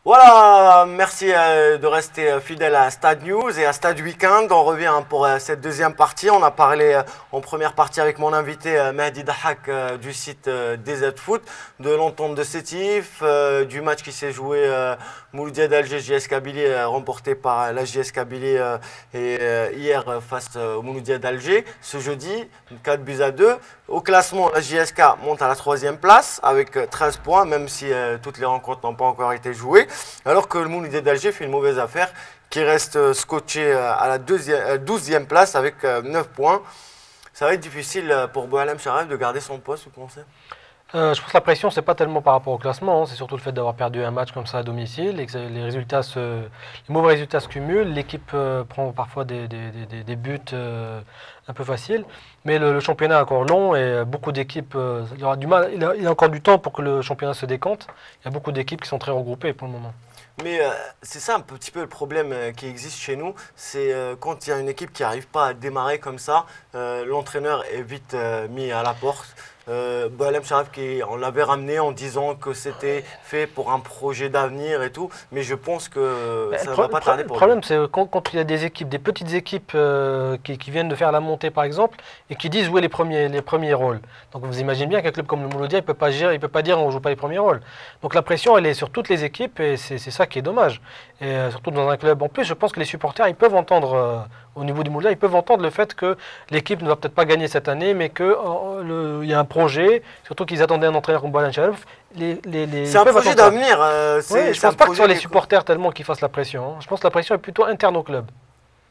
Voilà, merci de rester fidèle à Stade News et à Stade Weekend. On revient pour cette deuxième partie. On a parlé en première partie avec mon invité Mehdi Dahak du site DZ Foot, de l'entente de Sétif, du match qui s'est joué Mouloudia d'Alger JS Kabylie remporté par la JS Kabylie hier face au Mouloudia d'Alger. Ce jeudi, 4 buts à 2. Au classement, la JSK monte à la troisième place avec 13 points, même si toutes les rencontres n'ont pas encore été jouées. Alors que le Mouloudia d'Alger fait une mauvaise affaire, qui reste scotché à la 12e place avec 9 points. Ça va être difficile pour Boualem Charev de garder son poste, vous pensez? Je pense que la pression, c'est pas tellement par rapport au classement, hein, c'est surtout le fait d'avoir perdu un match comme ça à domicile et que les mauvais résultats se cumulent. L'équipe prend parfois des buts un peu faciles, mais le championnat est encore long et beaucoup d'équipes, il y aura du mal. Il y a encore du temps pour que le championnat se décante. Il y a beaucoup d'équipes qui sont très regroupées pour le moment. Mais c'est ça un petit peu le problème qui existe chez nous, c'est quand il y a une équipe qui n'arrive pas à démarrer comme ça, l'entraîneur est vite mis à la porte. Boualem Charev, on l'avait ramené en disant que c'était fait pour un projet d'avenir et tout, mais je pense que ça ne va pas tarder pour Le problème, c'est quand il y a des équipes, des petites équipes qui viennent de faire la montée par exemple, et qui disent jouer les premiers rôles. Donc vous imaginez bien qu'un club comme le Mouloudia, il ne peut pas dire on ne joue pas les premiers rôles. Donc la pression, elle est sur toutes les équipes et c'est ça qui est dommage. Et surtout dans un club. En plus, je pense que les supporters, ils peuvent entendre, au niveau du Mouloudia, ils peuvent entendre le fait que l'équipe ne va peut-être pas gagner cette année, mais qu'il y a un projet, surtout qu'ils attendaient un entraîneur comme Boualem Charev. C'est un projet d'avenir. Je ne pense pas que ce soit les supporters tellement qui fassent la pression, hein. Je pense que la pression est plutôt interne au club.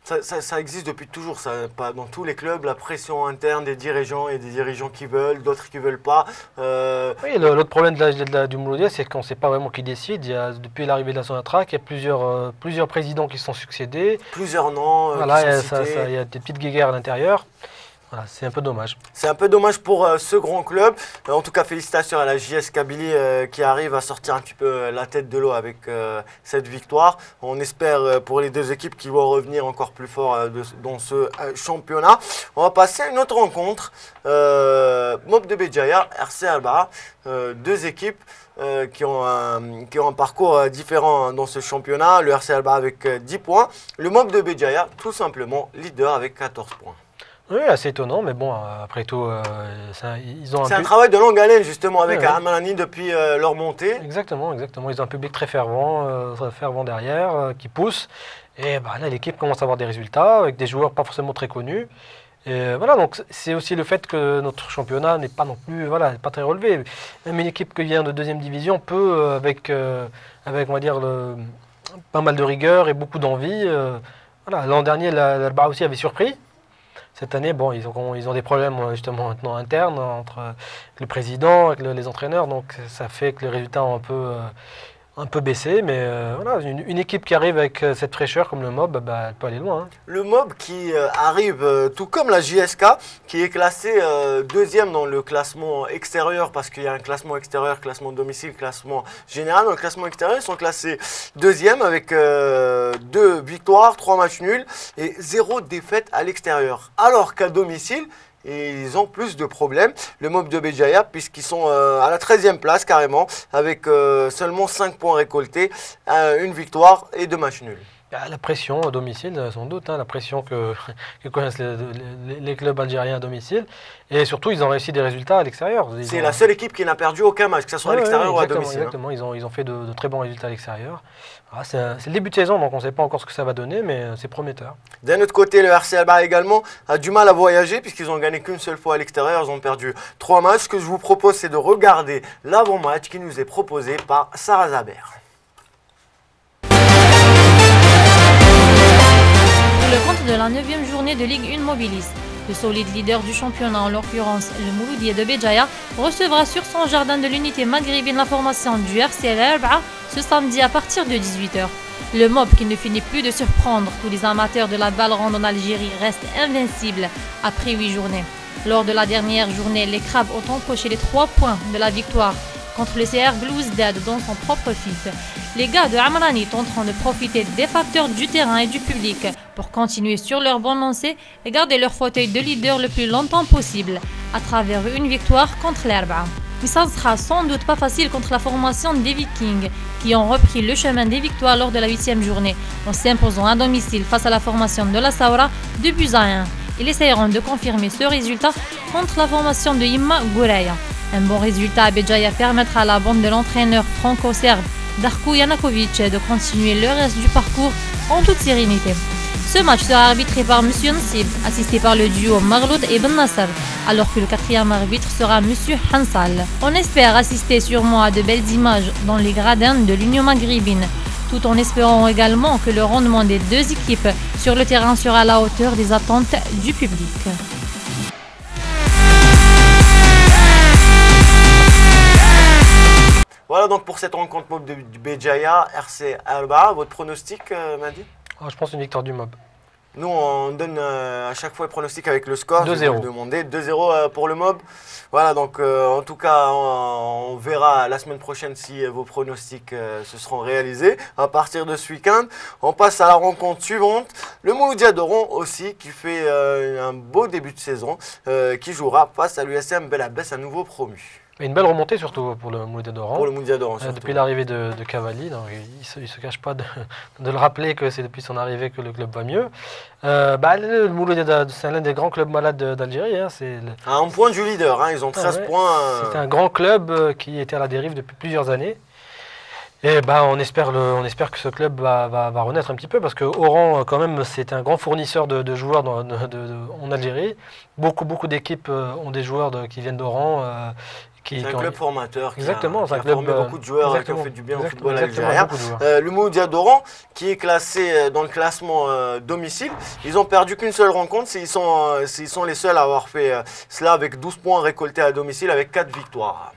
Ça existe depuis toujours, ça, pas dans tous les clubs, la pression interne des dirigeants et des dirigeants qui veulent, d'autres qui ne veulent pas. Oui, l'autre problème du Mouloudia, c'est qu'on ne sait pas vraiment qui décide. Depuis l'arrivée de la Sonatrach, il y a plusieurs présidents qui se sont succédés. Plusieurs noms voilà, qui sont cités. Il y a des petites guéguerres à l'intérieur. Voilà, c'est un peu dommage. C'est un peu dommage pour ce grand club. En tout cas, félicitations à la JS Kabylie qui arrive à sortir un petit peu la tête de l'eau avec cette victoire. On espère pour les deux équipes qui vont revenir encore plus fort dans ce championnat. On va passer à une autre rencontre. Mob de Béjaïa, RC Alba. Deux équipes qui ont un parcours différent dans ce championnat. Le RC Alba avec 10 points. Le Mob de Béjaïa, tout simplement, leader avec 14 points. Oui, assez étonnant, mais bon, après tout, ils ont C'est un travail de longue haleine, justement, avec Amalani depuis leur montée. Exactement. Ils ont un public très fervent derrière, qui pousse. Et bah, là, l'équipe commence à avoir des résultats, avec des joueurs pas forcément très connus. Et voilà, donc c'est aussi le fait que notre championnat n'est pas non plus, voilà, pas très relevé. Même une équipe qui vient de deuxième division peut, avec on va dire, pas mal de rigueur et beaucoup d'envie. Voilà, l'an dernier, l'Alba aussi avait surpris. Cette année, bon, ils ont des problèmes justement maintenant internes entre le président, avec les entraîneurs, donc ça fait que les résultats ont un peu baissé, mais voilà, une équipe qui arrive avec cette fraîcheur comme le Mob, bah, elle peut aller loin, hein. Le Mob qui arrive, tout comme la JSK, qui est classé deuxième dans le classement extérieur, parce qu'il y a un classement extérieur, classement domicile, classement général. Dans le classement extérieur, ils sont classés deuxième avec 2 victoires, 3 matchs nuls et 0 défaite à l'extérieur. Alors qu'à domicile, et ils ont plus de problèmes, le Mob de Béjaïa, puisqu'ils sont à la 13e place carrément, avec seulement 5 points récoltés, 1 victoire et 2 matchs nuls. La pression à domicile, sans doute, hein, la pression que connaissent les clubs algériens à domicile. Et surtout, ils ont réussi des résultats à l'extérieur. C'est la seule équipe qui n'a perdu aucun match, que ce soit à l'extérieur ou à domicile. Exactement, ils ont fait de très bons résultats à l'extérieur. C'est le début de saison, donc on ne sait pas encore ce que ça va donner, mais c'est prometteur. D'un autre côté, le RC Alba également a du mal à voyager, puisqu'ils ont gagné qu'une seule fois à l'extérieur. Ils ont perdu 3 matchs. Ce que je vous propose, c'est de regarder l'avant-match qui nous est proposé par Sarah Zaber. Pour le compte de la 9e journée de Ligue 1 Mobilis, le solide leader du championnat, en l'occurrence le Mouloudia de Béjaïa, recevra sur son jardin de l'unité maghrébine la formation du RC Alba ce samedi à partir de 18 h. Le Mob, qui ne finit plus de surprendre tous les amateurs de la balle ronde en Algérie, reste invincible après 8 journées. Lors de la dernière journée, les Crabes ont empoché les 3 points de la victoire contre le CR Belouizdad dans son propre fils. Les gars de Amrani tenteront de profiter des facteurs du terrain et du public pour continuer sur leur bonne lancée et garder leur fauteuil de leader le plus longtemps possible à travers une victoire contre l'Herba. Mais ça ne sera sans doute pas facile contre la formation des Vikings, qui ont repris le chemin des victoires lors de la 8e journée, en s'imposant à domicile face à la formation de la Saoura 2-1. Ils essayeront de confirmer ce résultat contre la formation de Imma Goureya. Un bon résultat à Béjaïa permettra à la bande de l'entraîneur franco-serbe Darko Janakovic de continuer le reste du parcours en toute sérénité. Ce match sera arbitré par M. Nsib, assisté par le duo Marloud et Ben Nasser, alors que le 4e arbitre sera M. Hansal. On espère assister sûrement à de belles images dans les gradins de l'Union maghrébine, tout en espérant également que le rendement des deux équipes sur le terrain sera à la hauteur des attentes du public. Voilà donc pour cette rencontre mob de Béjaïa, RC Alba. Votre pronostic, Mehdi? Je pense une victoire du Mob. Nous, on donne à chaque fois le pronostic avec le score. 2-0. 2-0 pour le Mob. Voilà, donc en tout cas, on verra la semaine prochaine si vos pronostics se seront réalisés. À partir de ce week-end, on passe à la rencontre suivante. Le Mouloudia d'Oran aussi, qui fait un beau début de saison, qui jouera face à l'USM Belabès, un nouveau promu. Et une belle remontée surtout pour le Mouloudia d'Oran. Pour le Mouloudia d'Oran, depuis l'arrivée de Cavalli, il ne se cache pas de le rappeler que c'est depuis son arrivée que le club va mieux. Le Mouloudia, c'est l'un des grands clubs malades d'Algérie. Hein, à un point du leader, hein, ils ont 13 points. C'est un grand club qui était à la dérive depuis plusieurs années. Et on espère que ce club va renaître un petit peu, parce que Oran, quand même, c'est un grand fournisseur de joueurs en Algérie. Beaucoup d'équipes ont des joueurs qui viennent d'Oran. C'est un club formateur qui exactement, a formé beaucoup de joueurs qui ont fait du bien au football algérien. Le Mouloudia d'Oran, qui est classé dans le classement domicile, ils ont perdu qu'une seule rencontre. Ils sont les seuls à avoir fait cela avec 12 points récoltés à domicile avec 4 victoires.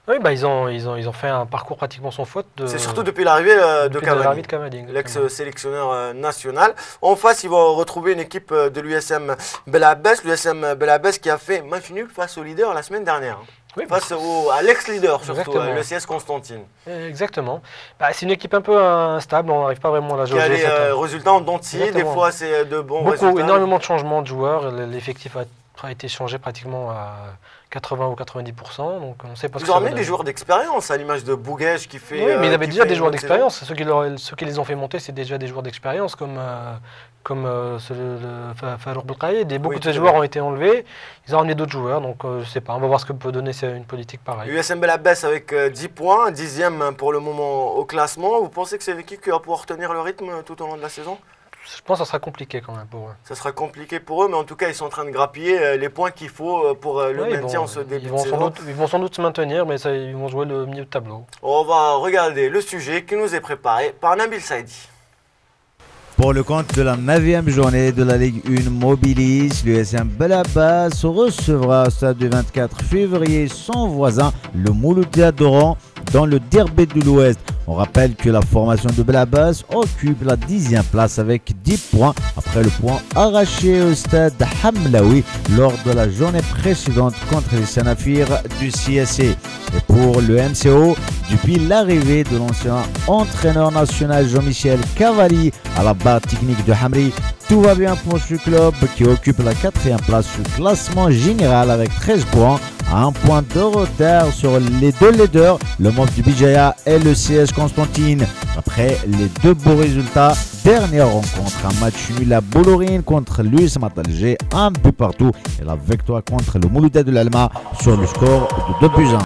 Oui, ils ont fait un parcours pratiquement sans faute. C'est surtout depuis l'arrivée de Kamadi, l'ex-sélectionneur national. En face, ils vont retrouver une équipe de l'USM Belabès. L'USM Belabès qui a fait match nul face au leader la semaine dernière. Oui, face à l'ex-leader, surtout, le CS Constantine. Exactement. C'est une équipe un peu instable, on n'arrive pas vraiment à la jauger. Il y a des résultats en dentier, des fois c'est de bons résultats. Énormément de changements de joueurs, l'effectif a été changé pratiquement à 80 ou 90%. Donc on sait pas. Ils ont amené des joueurs d'expérience, à l'image de Bouguèche qui fait. Oui, mais il y avait déjà des joueurs d'expérience. Ceux qui les ont fait monter, c'est déjà des joueurs d'expérience, comme Farouk Belkaïd. Beaucoup de ces joueurs ont été enlevés. Ils ont ramené d'autres joueurs. Donc je ne sais pas, on va voir ce que peut donner une politique pareille. USM Belabès avec 10 points, 10e pour le moment au classement. Vous pensez que c'est l'équipe qui va pouvoir tenir le rythme tout au long de la saison? Je pense que ça sera compliqué quand même pour eux. Ça sera compliqué pour eux, mais en tout cas, ils sont en train de grappiller les points qu'il faut pour le maintien en ce début de saison. Ils vont sans doute se maintenir, mais ils vont jouer le milieu de tableau. On va regarder le sujet qui nous est préparé par Nabil Saïdi. Pour le compte de la 9e journée de la Ligue 1 Mobilis, l'USM Belabès recevra au stade du 24 février son voisin, le Mouloudia d'Oran, dans le Derby de l'Ouest. On rappelle que la formation de Belabès occupe la 10e place avec 10 points après le point arraché au stade Hamlaoui lors de la journée précédente contre les Sanafir du CSC. Et pour le MCO, depuis l'arrivée de l'ancien entraîneur national Jean-Michel Cavalli à la barre technique de Hamri, tout va bien pour ce club qui occupe la 4e place du classement général avec 13 points, à un point de retard sur les deux leaders, le Mob du Béjaïa et le CS Constantine. Après les deux beaux résultats, dernière rencontre, un match nul à Bollorine contre l'USM Alger, un but partout, et la victoire contre le Mouloudia de l'Alma sur le score de 2-1.